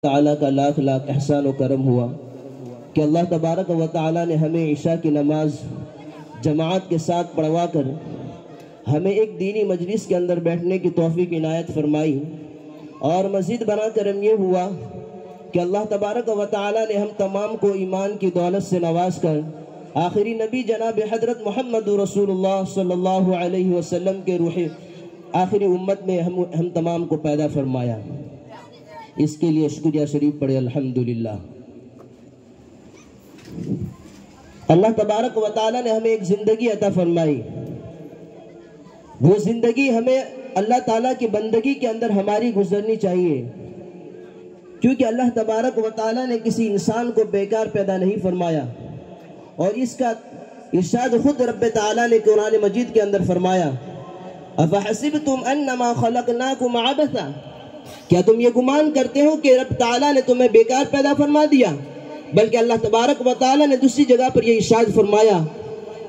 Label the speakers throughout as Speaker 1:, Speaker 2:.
Speaker 1: تعالیٰ کا لاکھ لاکھ احسان و کرم ہوا کہ اللہ تبارک و تعالیٰ نے ہمیں عشاء کی نماز جماعت کے ساتھ پڑھوا کر ہمیں ایک دینی مجلس کے اندر بیٹھنے کی توفیق عنایت فرمائی، اور مزید بنا کرم یہ ہوا کہ اللہ تبارک و تعالیٰ نے ہم تمام کو ایمان کی دولت سے نواز کر آخری نبی جناب حضرت محمد رسول اللہ صلی اللہ علیہ وسلم کے روح آخری امت میں ہم تمام کو پیدا فرمایا۔ اس کے لیے شکریہ شریف پڑھے الحمدللہ۔ اللہ تبارک و تعالیٰ نے ہمیں ایک زندگی عطا فرمائی، وہ زندگی ہمیں اللہ تعالیٰ کی بندگی کے اندر ہماری گزرنی چاہیے، کیونکہ اللہ تبارک و تعالیٰ نے کسی انسان کو بیکار پیدا نہیں فرمایا، اور اس کا ارشاد خود رب تعالیٰ نے قرآن مجید کے اندر فرمایا، اَفَحَسِبْتُمْ أَنَّمَا خَلَقْنَاكُمْ عَبَثًا، کیا تم یہ گمان کرتے ہو کہ رب تعالیٰ نے تمہیں بیکار پیدا فرما دیا؟ بلکہ اللہ تبارک و تعالیٰ نے دوسری جگہ پر یہ ارشاد فرمایا،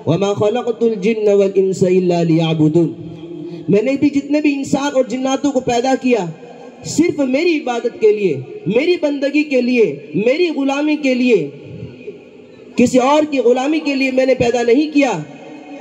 Speaker 1: وَمَا خَلَقْتُ الْجِنَّ وَالْإِنسَ إِلَّا لِيَعْبُدُونَ، میں نے بھی جتنے بھی انسان اور جناتوں کو پیدا کیا صرف میری عبادت کے لیے، میری بندگی کے لیے، میری غلامی کے لیے، کسی اور کی غلامی کے لیے میں نے پیدا نہیں کیا۔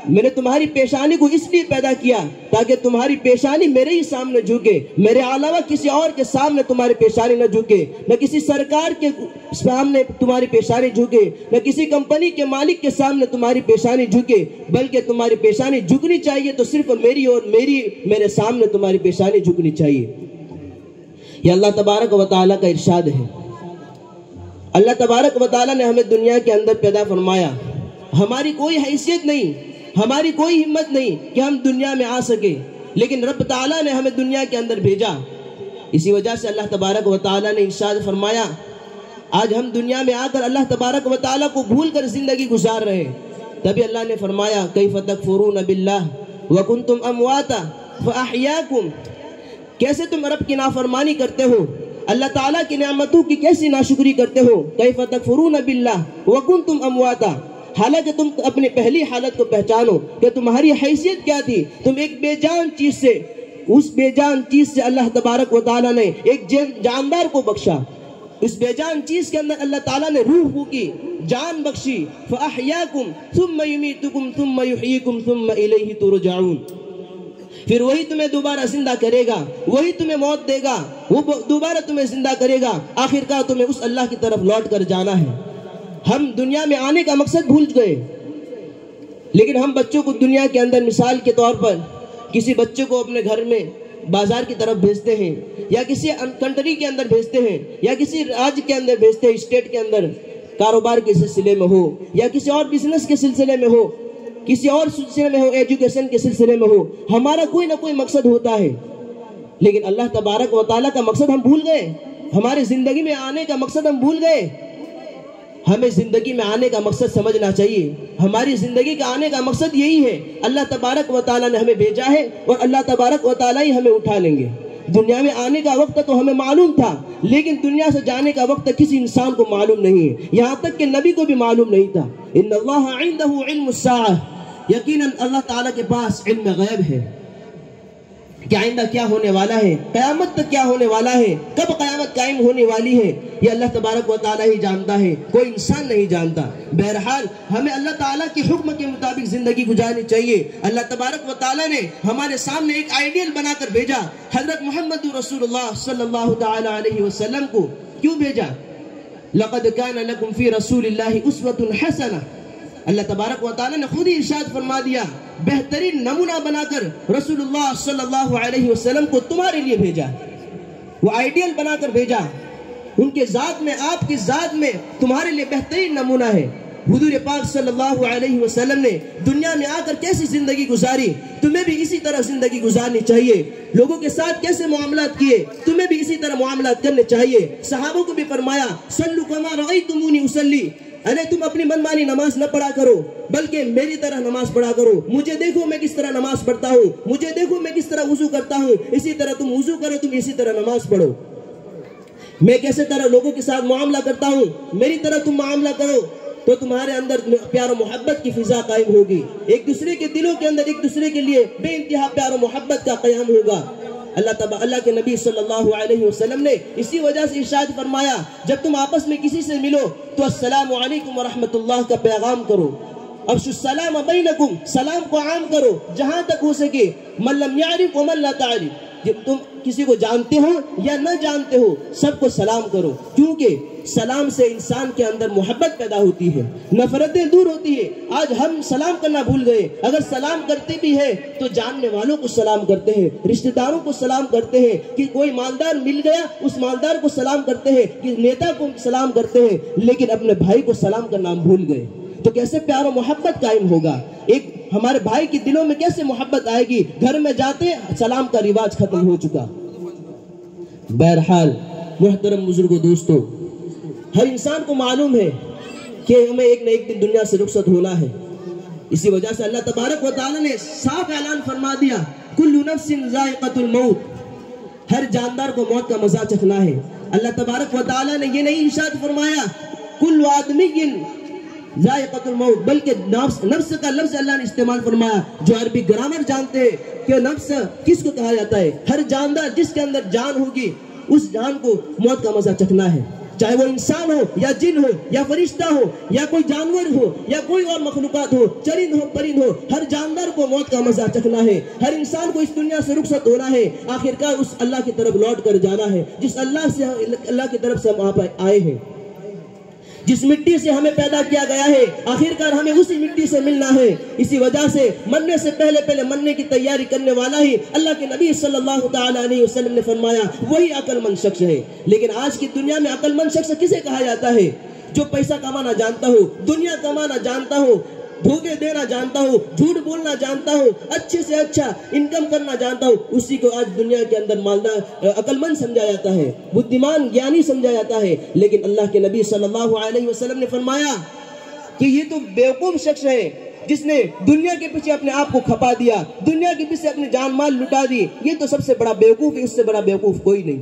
Speaker 1: میں نے تمہاری پیشانی کو اس لیے پیدا کیا تاکہ تمہاری پیشانی میرے ہی سامنے جھکے، میرے علاوہ کسی اور کے سامنے تمہاری پیشانی نہ جھکے، نہ کسی سرکار کے سامنے تمہاری پیشانی جھکے، نہ کسی کمپنی کے مالک کے سامنے تمہاری پیشانی جھکے، بلکہ تمہاری پیشانی جھکنی چاہیے تو صرف میری اور میرے سامنے تمہاری پیشانی جھکنی چاہیے۔ یہ اللہ تبارک و تعالیٰ کا ارشاد ہے۔ اللہ تبارک و تعالیٰ نے ہمیں دنیا کے اندر پیدا فرمایا، ہماری کوئی حیثیت نہیں، ہماری کوئی ہمت نہیں کہ ہم دنیا میں آ سکے، لیکن رب تعالیٰ نے ہمیں دنیا کے اندر بھیجا۔ اسی وجہ سے اللہ تبارک و تعالیٰ نے ارشاد فرمایا، آج ہم دنیا میں آ کر اللہ تبارک و تعالیٰ کو بھول کر زندگی گزار رہے ہیں۔ تبھی اللہ نے فرمایا، کیف تکفرون باللہ وکنتم امواتا فاحیاکم، کیسے تم رب کی نافرمانی کرتے ہو، اللہ تعالیٰ کی نعمتوں کی کیسی ناشکری کرتے ہو، کیف تکفرون باللہ وکنتم امواتا، حالانکہ تم اپنی پہلی حالت کو پہچانو کہ تمہاری حیثیت کیا تھی، تم ایک بے جان چیز سے، اس بے جان چیز سے اللہ تبارک و تعالیٰ نے ایک جاندار کو بخشا، اس بے جان چیز کے اندر اللہ تعالیٰ نے روح پھونکی، جان بخشی، فَأَحْيَاكُمْ ثُمَّ يُمِيتُكُمْ ثُمَّ يُحْيِيكُمْ ثُمَّ إِلَيْهِ تُرْجَعُونَ، پھر وہی تمہیں دوبارہ زندہ کرے گا، وہی تمہیں موت دے گا، وہ دوبارہ تمہیں زندہ کرے گا، آخرکار تمہیں اس اللہ کی طرف لوٹ کر جانا ہے۔ ہم دنیا میں آنے کا مقصد بھول گئے، لیکن ہم بچوں کو دنیا کے اندر مثال کے طور پر کسی بچے کو اپنے گھر میں بازار کی طرف بھیجتے ہیں، یا کسی کنٹری کے اندر بھیجتے ہیں، یا کسی راج کے اندر بھیجتے ہیں، اسٹیٹ کے اندر کاروبار کے سلسلے میں ہو، یا کسی اور بزنس کے سلسلے میں ہو، کسی اور سلسلے میں ہو، ایجوکیشن کے سلسلے میں ہو، ہمارا کوئی نہ کوئی مقصد ہوتا ہے، لیکن اللہ تبارک و تعالیٰ کا مقصد ہم بھول گئے، ہماری زندگی میں آنے کا مقصد ہم بھول گئے۔ ہمیں زندگی میں آنے کا مقصد سمجھنا چاہیے، ہماری زندگی کا آنے کا مقصد یہی ہے، اللہ تبارک و تعالیٰ نے ہمیں بھیجا ہے اور اللہ تبارک و تعالیٰ ہی ہمیں اٹھا لیں گے۔ دنیا میں آنے کا وقت تو ہمیں معلوم تھا، لیکن دنیا سے جانے کا وقت کسی انسان کو معلوم نہیں ہے، یہاں تک کہ نبی کو بھی معلوم نہیں تھا۔ ان اللہ عنده علم الساعہ، یقیناً اللہ تعالیٰ کے پاس علم غیب ہے کہ آئندہ کیا ہونے والا ہے، قیامت تک کیا ہونے والا ہے، کب قیامت قائم ہونے والی ہے، یہ اللہ تبارک و تعالیٰ ہی جانتا ہے، کوئی انسان نہیں جانتا۔ بہرحال ہمیں اللہ تعالیٰ کے حکم کے مطابق زندگی گزارنی چاہیے۔ اللہ تبارک و تعالیٰ نے ہمارے سامنے ایک آئیڈیل بنا کر بھیجا، حضرت محمد رسول اللہ صلی اللہ تعالیٰ علیہ وسلم کو کیوں بھیجا؟ لَقَدْ كَانَ لَكُمْ فِي رَسُولِ اللَّهِ أُسْوَةٌ حَسَنَةٌ، اللہ تبارک و تعالیٰ نے خود ہی ارشاد فرما دیا، بہترین نمونہ بنا کر رسول اللہ صلی اللہ علیہ وسلم کو تمہارے لیے بھیجا، وہ آئیڈیل بنا کر بھیجا، ان کے ذات میں، آپ کی ذات میں تمہارے لیے بہترین نمونہ ہے۔ حضور پاک صلی اللہ علیہ وسلم نے دنیا میں آ کر کیسی زندگی گزاری، تمہیں بھی اسی طرح زندگی گزارنی چاہیے۔ لوگوں کے ساتھ کیسے معاملات کیے، تمہیں بھی اسی طرح معاملات کرنے چاہیے۔ صحابوں کو بھی فرمایا، صلوا کما رأیتمونی اصلی، ارے تم اپنی منمانی نماز نہ پڑھا کرو، بلکہ میری طرح نماز پڑھا کرو، مجھے دیکھو میں کس طرح نماز پڑھتا ہوں، مجھے دیکھو میں کس طرح وضو کرتا ہوں، اسی طرح تم وضو کرو، تم اسی طرح نماز پڑھو۔ میں کیسے طرح لوگوں کے ساتھ معاملہ کرتا ہوں، میری طرح تم معاملہ کرو، تو تمہارے اندر پیار و محبت کی فضا قائم ہوگی، ایک دوسرے کے دلوں کے اندر ایک دوسرے کے لیے بے انتہا پیار و محبت کا قیام ہوگا۔ اللہ کے نبی صلی اللہ علیہ وسلم نے اسی وجہ سے ارشاد فرمایا جب تم آپس میں کسی سے ملو تو السلام علیکم ورحمۃ اللہ کا پیغام کرو، افشوا السلام بینکم، سلام کو عام کرو جہاں تک ہو سکے، من لم یعرف ومن لا تعرف، جب تم کسی کو جانتے ہو یا نہ جانتے ہو سب کو سلام کرو، کیونکہ سلام سے انسان کے اندر محبت پیدا ہوتی ہے، نفرتیں دور ہوتی ہے۔ آج ہم سلام کرنا بھول گئے، اگر سلام کرتے بھی ہیں تو جاننے والوں کو سلام کرتے ہیں، رشتہ داروں کو سلام کرتے ہیں، کہ کوئی مالدار مل گیا اس مالدار کو سلام کرتے ہیں، کہ نیتا کو سلام کرتے ہیں، لیکن اپنے بھائی کو سلام کرنا ہم بھول گئے، تو کیسے پیار و محبت قائم ہوگا؟ ایک ہمارے بھائی کے دلوں میں کیسے محبت آئے گی؟ گھر میں جاتے سلام کا رواج ختم ہو چکا۔ بہرحال محترم بزرگوں، دوستو، ہر انسان کو معلوم ہے کہ ہمیں ایک نہ ایک دن دنیا سے رخصت ہونا ہے، اسی وجہ سے اللہ تبارک و تعالی نے صاف اعلان فرما دیا کل نفس ذائقۃ الموت، ہر جاندار کو موت کا مزہ چکھنا ہے۔ اللہ تبارک و تعالی نے یہ نہیں ارشاد فرمایا کل آدمی ذائقۃ الموت، بلکہ نفس کا لفظ اللہ نے استعمال فرمایا۔ جو عربی گرامر جانتے ہیں کہ نفس کس کو کہا جاتا ہے، ہر جاندار جس کے اندر جان ہوگی اس جان کو موت کا مزہ چکھنا ہے، چاہے وہ انسان ہو یا جن ہو یا فرشتہ ہو یا کوئی جانور ہو یا کوئی اور مخلوقات ہو، چرند ہو پرند ہو، ہر جاندار کو موت کا مزہ چکھنا ہے۔ ہر انسان کو اس دنیا سے رخصت ہونا ہے، آخرکار اس اللہ کی طرف لوٹ کر جانا ہے جس اللہ کی طرف سے ہم آئے ہیں، جس مٹی سے ہمیں پیدا کیا گیا ہے، آخرکار ہمیں اسی مٹی سے ملنا ہے۔ اسی وجہ سے مرنے سے پہلے مرنے کی تیاری کرنے والا ہی اللہ کے نبی صلی اللہ تعالی علیہ وسلم نے فرمایا وہی عقل مند شخص ہے۔ لیکن آج کی دنیا میں عقل مند شخص کسے کہا جاتا ہے؟ جو پیسہ کمانا جانتا ہو، دنیا کمانا جانتا ہو، دھوکے دینا جانتا ہو، جھوٹ بولنا جانتا ہو، اچھے سے اچھا انکم کرنا جانتا ہو، اسی کو آج دنیا کے اندر مالدار عقل مند سمجھا جاتا ہے، بدھیمان گیانی سمجھا جاتا ہے۔ لیکن اللہ کے نبی صلی اللہ علیہ وسلم نے فرمایا کہ یہ تو بیوقوف شخص ہے جس نے دنیا کے پیچھے اپنے آپ کو کھپا دیا، دنیا کے پیچھے اپنے جان مال لٹا دی، یہ تو سب سے بڑا بیوقوف ہے، اس سے بڑا بیوقوف کوئی نہیں۔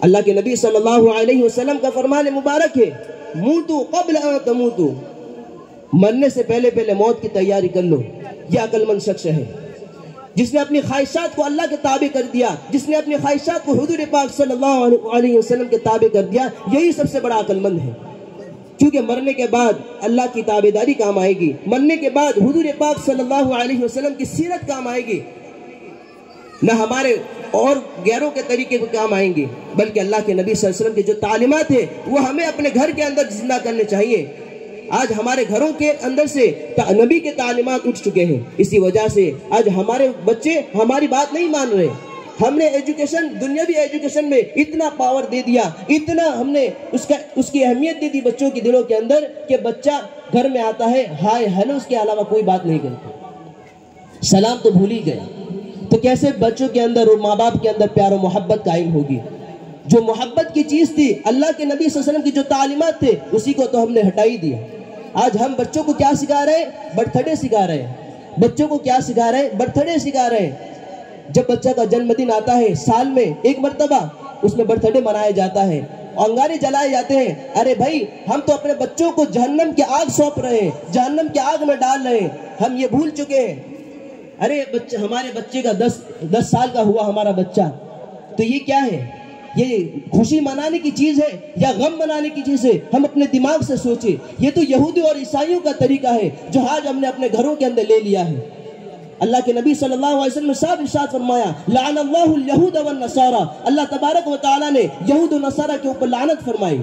Speaker 1: اللہ کے نبی صلی اللہ علیہ وسلم کا فرمان مبارک ہے موتو قبل ان تموتو، مرنے سے پہلے موت کی تیاری کر لو۔ یہ عقل مند شخص ہے جس نے اپنی خواہشات کو اللہ کے تابع کر دیا، جس نے اپنی خواہشات کو حضور پاک صلی اللہ علیہ وسلم کے تابع کر دیا، یہی سب سے بڑا عقل مند ہے۔ کیونکہ مرنے کے بعد اللہ کی تابعداری کام آئے گی، مرنے کے بعد حضور پاک صلی اللہ علیہ وسلم کی سیرت کام آئے گی، نہ ہمارے اور غیروں کے طریقے کو کام آئیں گے، بلکہ اللہ کے نبی صلی اللہ علیہ وسلم کے جو تعلیمات ہیں وہ ہمیں اپنے گھر کے اندر زندہ کرنے چاہیے۔ آج ہمارے گھروں کے اندر سے نبی کے تعلیمات اٹھ چکے ہیں، اسی وجہ سے آج ہمارے بچے ہماری بات نہیں مان رہے۔ ہم نے دنیاوی ایجوکیشن میں اتنا پاور دے دیا، اتنا ہم نے اس کی اہمیت دے دی بچوں کے دلوں کے اندر کہ بچہ گھر میں آتا ہے ہائے ہیلو اس کے علاوہ کوئی بات نہیں کرتا، سلام تو بھول ہی گئے۔ تو کیسے بچوں کے اندر اور ماں باپ کے اندر پیار و محبت قائم ہوگی؟ جو محبت کی چیز تھی، اللہ کے نبی صلی اللہ علیہ وسلم کی جو تعلیمات تھے، اسی کو تو ہم نے ہٹا ہی دیا۔ آج ہم بچوں کو کیا سکھا رہے ہیں؟ برتھ ڈے سکھا رہے ہیں۔ بچوں کو کیا سکھا رہے ہیں؟ برتھ ڈے سکھا رہے ہیں۔ جب بچہ کا جنم دن آتا ہے سال میں ایک مرتبہ، اس میں برتھ ڈے منایا جاتا ہے، انگارے جلائے جاتے ہیں۔ ارے بھائی، ہم تو اپنے بچوں کو جہنم کی آگ سونپ رہے ہیں، جہنم کی آگ میں ڈال رہے ہیں، ہم یہ بھول چکے ہیں۔ ارے ہمارے بچے کا 10 سال کا ہوا ہمارا بچہ، تو یہ کیا ہے؟ یہ خوشی منانے کی چیز ہے یا غم منانے کی چیز ہے؟ ہم اپنے دماغ سے سوچیں۔ یہ تو یہودی اور عیسائیوں کا طریقہ ہے جو آج ہم نے اپنے گھروں کے اندر لے لیا ہے۔ اللہ کے نبی صلی اللہ علیہ وسلم نے صاحب ارشاد فرمایا لعن اللہ الیہود والنصارى، اللہ تبارک و تعالیٰ نے یہود و نصارہ کے اوپر لعنت فرمائی۔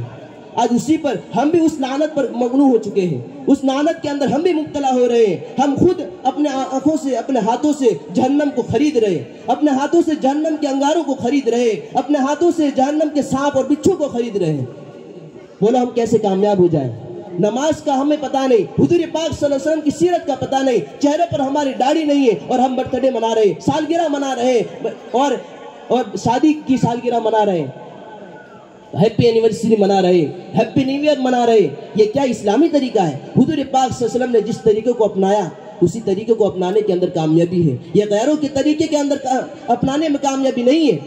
Speaker 1: آج اسی پر ہم بھی اس لعنت پر مغلوب ہو چکے ہیں، اس لعنت کے اندر ہم بھی مبتلا ہو رہے ہیں۔ ہم خود اپنے آنکھوں سے، اپنے ہاتھوں سے جہنم کو خرید رہے، اپنے ہاتھوں سے جہنم کے انگاروں کو خرید رہے، اپنے ہاتھوں سے جہنم کے سانپ اور بچھو کو خرید رہے ہیں۔ بولو ہم کیسے کامیاب ہو جائیں؟ نماز کا ہمیں پتہ نہیں، حضور پاک صلی اللہ علیہ وسلم کی سیرت کا پتہ نہیں، چہرے پر ہماری داڑھی نہیں ہے اور ہم برتھ ڈے منا رہے ہیں، سالگرہ منا رہے ہیں اور شادی کی سالگرہ منا رہے ہیں، ہیپی اینیورسری منا رہے، ہیپی نیو ایئر منا رہے۔ یہ کیا اسلامی طریقہ ہے؟ حضور پاک صلی اللہ علیہ وسلم نے جس طریقے کو اپنایا اسی طریقے کو اپنانے کے اندر کامیابی ہے، یہ غیروں کے طریقے کے اندر اپنانے میں کامیابی نہیں ہے۔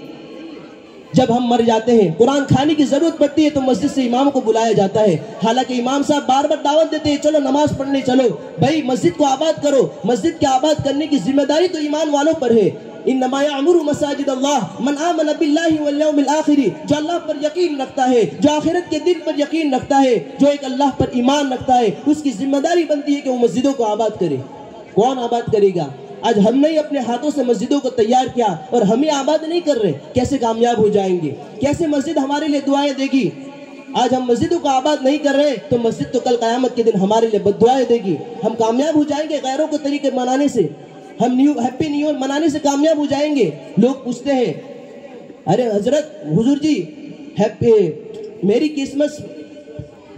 Speaker 1: جب ہم مر جاتے ہیں، قرآن کھانے کی ضرورت پڑتی ہے تو مسجد سے امام کو بلایا جاتا ہے، حالانکہ امام صاحب بار بار دعوت دیتے ہیں چلو نماز پڑھنے چلو۔ بھائی مسجد کو آباد کرو، مسجد کے آباد کرنے کی ذمہ داری تو ایمان والوں پر ہے۔ انما یعمر مساجد اللہ من آمن باللہ والیوم الآخر، جو اللہ پر یقین رکھتا ہے، جو آخرت کے دن پر یقین رکھتا ہے، جو ایک اللہ پر ایمان رکھتا ہے، اس کی ذمہ داری بنتی ہے کہ وہ مسجدوں کو آباد کرے۔ کون آباد کرے گا؟ آج ہم نے اپنے ہاتھوں سے مسجدوں کو تیار کیا اور ہمیں آباد نہیں کر رہے، کیسے کامیاب ہو جائیں گے؟ کیسے مسجد ہمارے لیے دعائیں دے گی؟ آج ہم مسجدوں کو آباد نہیں کر رہے تو مسجد تو کل قیامت کے دن ہمارے لیے بد دعائیں دے گی۔ ہم کامیاب ہو جائیں گے غیروں کو طریقے منانے سے، ہم ہیپی نیو ایئر منانے سے کامیاب ہو جائیں گے۔ لوگ پوچھتے ہیں ارے حضرت حضور جی میری کرسمس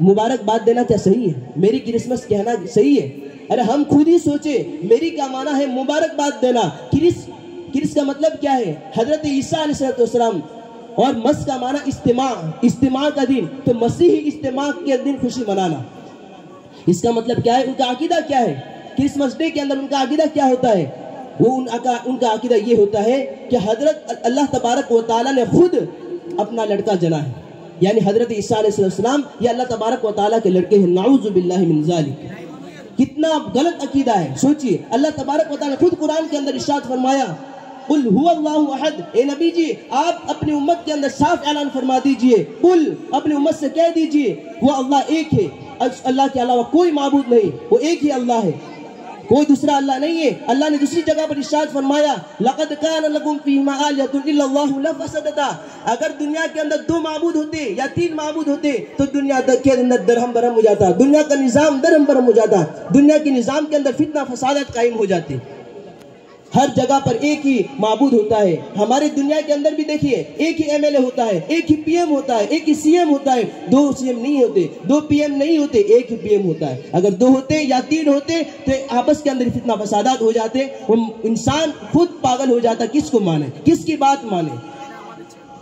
Speaker 1: مبارکباد دینا کیا صحیح ہے؟ میری کرسمس کہنا صحیح ہے؟ ارے ہم خود ہی سوچے، میری کا معنی ہے مبارکباد دینا، کرس کا مطلب کیا ہے؟ حضرت عیسیٰ علیہ السلام، اور مس کا معنی اجتماع کا دن، تو مسیحی اجتماع کے دن خوشی منانا، اس کا مطلب کیا ہے؟ ان کا عقیدہ کیا ہے؟ کرسمس ڈے کے اندر ان کا عقیدہ کیا ہوتا ہے؟ وہ ان کا عقیدہ یہ ہوتا ہے کہ حضرت اللہ تبارک و تعالیٰ نے خود اپنا لڑکا جنا ہے، یعنی حضرت عیسیٰ علیہ السلام یہ اللہ تبارک و تعالیٰ کے لڑکے ہیں۔ نعوذ باللہ من ذالک، کتنا غلط عقیدہ ہے، سوچئے۔ اللہ تبارک و تعالیٰ نے خود قرآن کے اندر ارشاد فرمایا قل هو اللہ احد، اے نبی جی آپ اپنی امت کے اندر صاف اعلان فرما دیجئے، قل اپنی امت سے کہہ دیجئے وہ اللہ ایک ہے، اللہ کے علاوہ کوئی معبود نہیں، وہ ایک ہی اللہ ہے، کوئی دوسرا اللہ نہیں ہے۔ اللہ نے دوسری جگہ پر ارشاد فرمایا لقد کان لکم فیہما آلیۃ الا اللہ لفسدتا، اگر دنیا کے اندر 2 معبود ہوتے یا 3 معبود ہوتے تو دنیا کے اندر درہم برہم ہو جاتا، دنیا کا نظام درہم برہم ہو جاتا، دنیا کے نظام کے اندر فتنہ فسادات قائم ہو جاتے۔ ہر جگہ پر ایک ہی معبود ہوتا ہے۔ ہمارے دنیا کے اندر بھی دیکھیے ایک ہی ایم ایل اے ہوتا ہے، ایک ہی پی ایم ہوتا ہے، ایک ہی سی ایم ہوتا ہے، 2 سی ایم نہیں ہوتے، 2 پی ایم نہیں ہوتے، ایک ہی پی ایم ہوتا ہے۔ اگر 2 ہوتے یا 3 ہوتے تو آپس کے اندر فتنہ فسادات ہو جاتے، وہ انسان خود پاگل ہو جاتا، کس کو مانے، کس کی بات مانے۔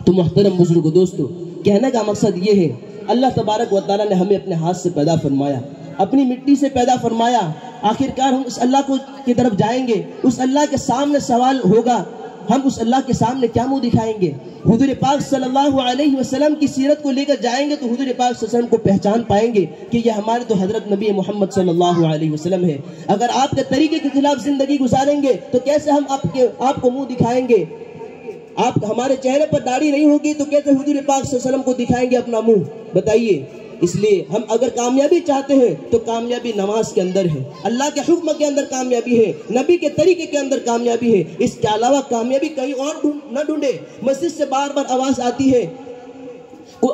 Speaker 1: تو محترم بزرگو دوستو، کہنے کا مقصد یہ ہے اللہ تبارک و تعالیٰ نے ہمیں اپنے ہاتھ سے پیدا فرمایا، اپنی مٹی سے پیدا فرمایا، آخرکار ہم اس اللہ کی طرف جائیں گے، اس اللہ کے سامنے سوال ہوگا، ہم اس اللہ کے سامنے کیا منہ دکھائیں گے؟ حضور پاک صلی اللہ علیہ وسلم کی سیرت کو لے کر جائیں گے تو حضور پاک صلی اللہ علیہ وسلم کو پہچان پائیں گے کہ یہ ہمارے تو حضرت نبی محمد صلی اللہ علیہ وسلم ہے۔ اگر آپ کے طریقے کے خلاف زندگی گزاریں گے تو کیسے ہم آپ کو منہ دکھائیں گے؟ آپ ہمارے چہرے پر داڑھی نہیں ہوگی تو کیسے حضور پاک صلی اللہ علیہ وسلم کو دکھائیں گے اپنا منہ؟ بتائیے۔ اس لیے ہم اگر کامیابی چاہتے ہیں تو کامیابی نماز کے اندر ہے، اللہ کے حکم کے اندر کامیابی ہے، نبی کے طریقے کے اندر کامیابی ہے، اس کے علاوہ کامیابی کہیں اور نہ ڈھونڈے۔ مسجد سے بار بار آواز آتی ہے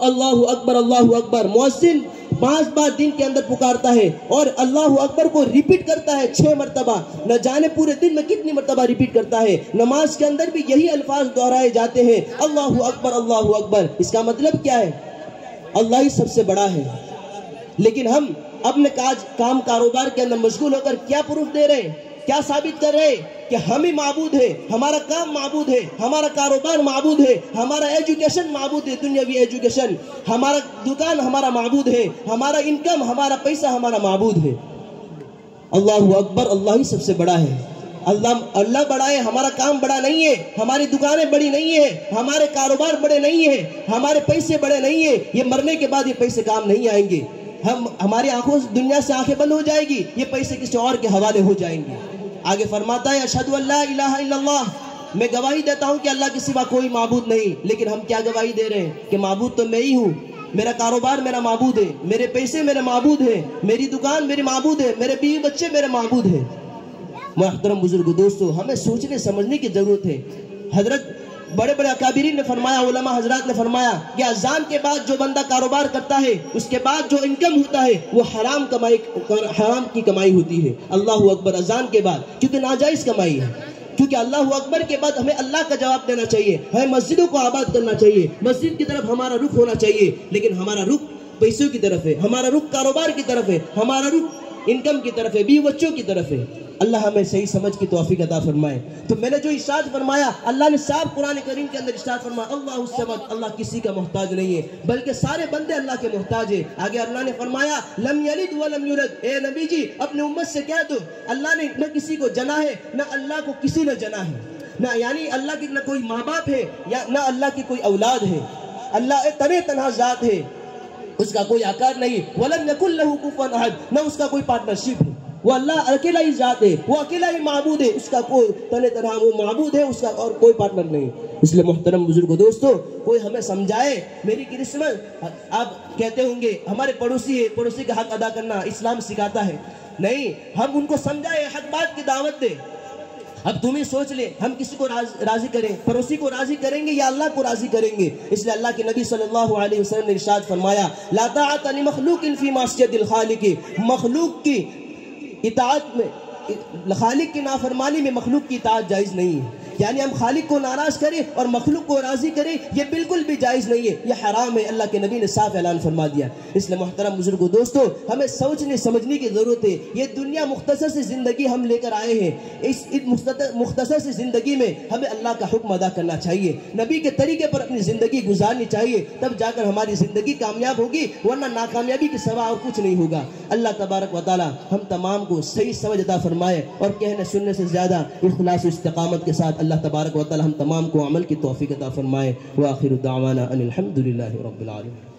Speaker 1: اللہ اکبر اللہ اکبر، مؤذن 5 بار دن کے اندر پکارتا ہے اور اللہ اکبر کو ریپیٹ کرتا ہے 6 مرتبہ، نہ جانے پورے دن میں کتنی مرتبہ ریپیٹ کرتا ہے۔ نماز کے اندر بھی یہی الفاظ دہرائے جاتے ہیں اللہ اکبر اللہ اکبر۔ اس کا مطلب کیا ہے؟ اللہ ہی سب سے بڑا ہے، لیکن ہم اپنے کام کاروبار کے اندر مشغول ہو کر کیا پروف دے رہے ہیں، کیا ثابت کر رہے ہیں کہ ہم ہی معبود ہے، ہمارا کام معبود ہے، ہمارا کاروبار معبود ہے، ہمارا ایجوکیشن معبود ہے، دنیاوی ایجوکیشن، ہمارا دکان ہمارا معبود ہے، ہمارا انکم ہمارا پیسہ ہمارا معبود ہے۔ اللہ اکبر، اللہ ہی سب سے بڑا ہے، اللہ بڑا ہے، ہمارا کام بڑا نہیں ہے، ہماری دکانیں بڑی نہیں ہیں، ہمارے کاروبار بڑے نہیں ہیں، ہمارے پیسے بڑے نہیں ہیں، یہ مرنے کے بعد یہ پیسے کام نہیں آئیں گے، ہماری آنکھوں دنیا سے آنکھیں بند ہو جائے گی، یہ پیسے کسی اور کے حوالے ہو جائیں گے۔ آگے فرماتا ہے اشہد ان لا الہ الا اللہ، میں گواہی دیتا ہوں کہ اللہ کے سوا کوئی معبود نہیں، لیکن ہم کیا گواہی دے رہے ہیں کہ معبود تو میں ہی ہوں، میرا کاروبار میرا معبود ہے، میرے پیسے میرے معبود ہیں، میری دکان میرے معبود ہے، میرے بیوی بچے میرے معبود ہیں۔ محترم بزرگ دوستو، ہمیں سوچنے سمجھنے کی ضرورت ہے۔ حضرت بڑے بڑے اکابرین نے فرمایا، علماء حضرات نے فرمایا کہ اذان کے بعد جو بندہ کاروبار کرتا ہے اس کے بعد جو انکم ہوتا ہے وہ حرام کی کمائی ہوتی ہے۔ اللہ اکبر اذان کے بعد، کیونکہ ناجائز کمائی ہے، کیونکہ اللہ اکبر کے بعد ہمیں اللہ کا جواب دینا چاہیے، ہمیں مسجدوں کو آباد کرنا چاہیے، مسجد کی طرف ہمارا رخ ہونا چاہیے، لیکن ہمارا رخ پیسوں کی طرف ہے، ہمارا رخ کاروبار کی طرف ہے، ہمارا رخ انکم کی طرف ہے، بیوی بچوں کی طرف ہے۔ اللہ ہمیں صحیح سمجھ کی توفیق عطا فرمائے۔ تو میں نے جو ارشاد فرمایا، اللہ نے صاحب قرآن کریم کے اندر ارشاد فرمایا اللہ الصمد، اللہ کسی کا محتاج نہیں ہے بلکہ سارے بندے اللہ کے محتاج ہیں۔ آگے اللہ نے فرمایا لم یلد ولم یولد، اے نبی جی اپنے امت سے کہہ دو اللہ نے نہ کسی کو جنا ہے نہ اللہ کو کسی نے جنا ہے، نہ یعنی اللہ کی نہ کوئی ماں باپ ہے یا نہ اللہ کی کوئی اولاد ہے، اللہ ایک تنہا ذات ہے، اس کا کوئی آکار نہیں، وَلَمْ يَكُنْ لَهُ كُفُوًا أَحَدٌ، نہ اس کا کوئی پارٹنرشپ ہے۔ وہ اللہ اکیلا ہی ذات ہے، وہ اکیلا ہی معبود ہے، اس کا کوئی تن تنہا وہ معبود ہے، اس کا اور کوئی پارٹنر نہیں۔ اس لیے محترم بزرگو دوستو، کوئی ہمیں سمجھائے میری کرسمس، آپ کہتے ہوں گے ہمارے پڑوسی ہے، پڑوسی کا حق ادا کرنا اسلام سکھاتا ہے، نہیں، ہم ان کو سمجھائے، حق بات کی دعوت دے۔ اب تم ہی سوچ لے، ہم کسی کو راضی کریں، پڑوسی کو راضی کریں گے یا اللہ کو راضی کریں گے؟ اس لیے اللہ کے نبی صلی اللہ علیہ وسلم نے ارشاد فرمایا، لا طاعت لمخلوق فی معصیت الخالق، مخلوق کی اطاعت میں، خالق کی نافرمانی میں مخلوق کی اطاعت جائز نہیں ہے۔ یعنی ہم خالق کو ناراض کریں اور مخلوق کو راضی کریں، یہ بالکل بھی جائز نہیں ہے، یہ حرام ہے، اللہ کے نبی نے صاف اعلان فرما دیا۔ اس لیے محترم بزرگو دوستو، ہمیں سوچنے سمجھنے کی ضرورت ہے۔ یہ دنیا مختصر سی زندگی ہم لے کر آئے ہیں، اس مختصر سی زندگی میں ہمیں اللہ کا حکم ادا کرنا چاہیے، نبی کے طریقے پر اپنی زندگی گزارنی چاہیے، تب جا کر ہماری زندگی کامیاب ہوگی، ورنہ ناکامیابی کے سوا اور کچھ نہیں ہوگا۔ اللہ تبارک و تعالی ہم تمام کو صحیح سمجھ عطا فرمائے، اور کہنے سننے سے زیادہ اخلاص و استقامت کے ساتھ اللہ تبارک و تعالی ہم تمام کو عمل کی توفیق عطا فرمائے۔ وآخر دعوانا ان الحمد للہ رب العالمین۔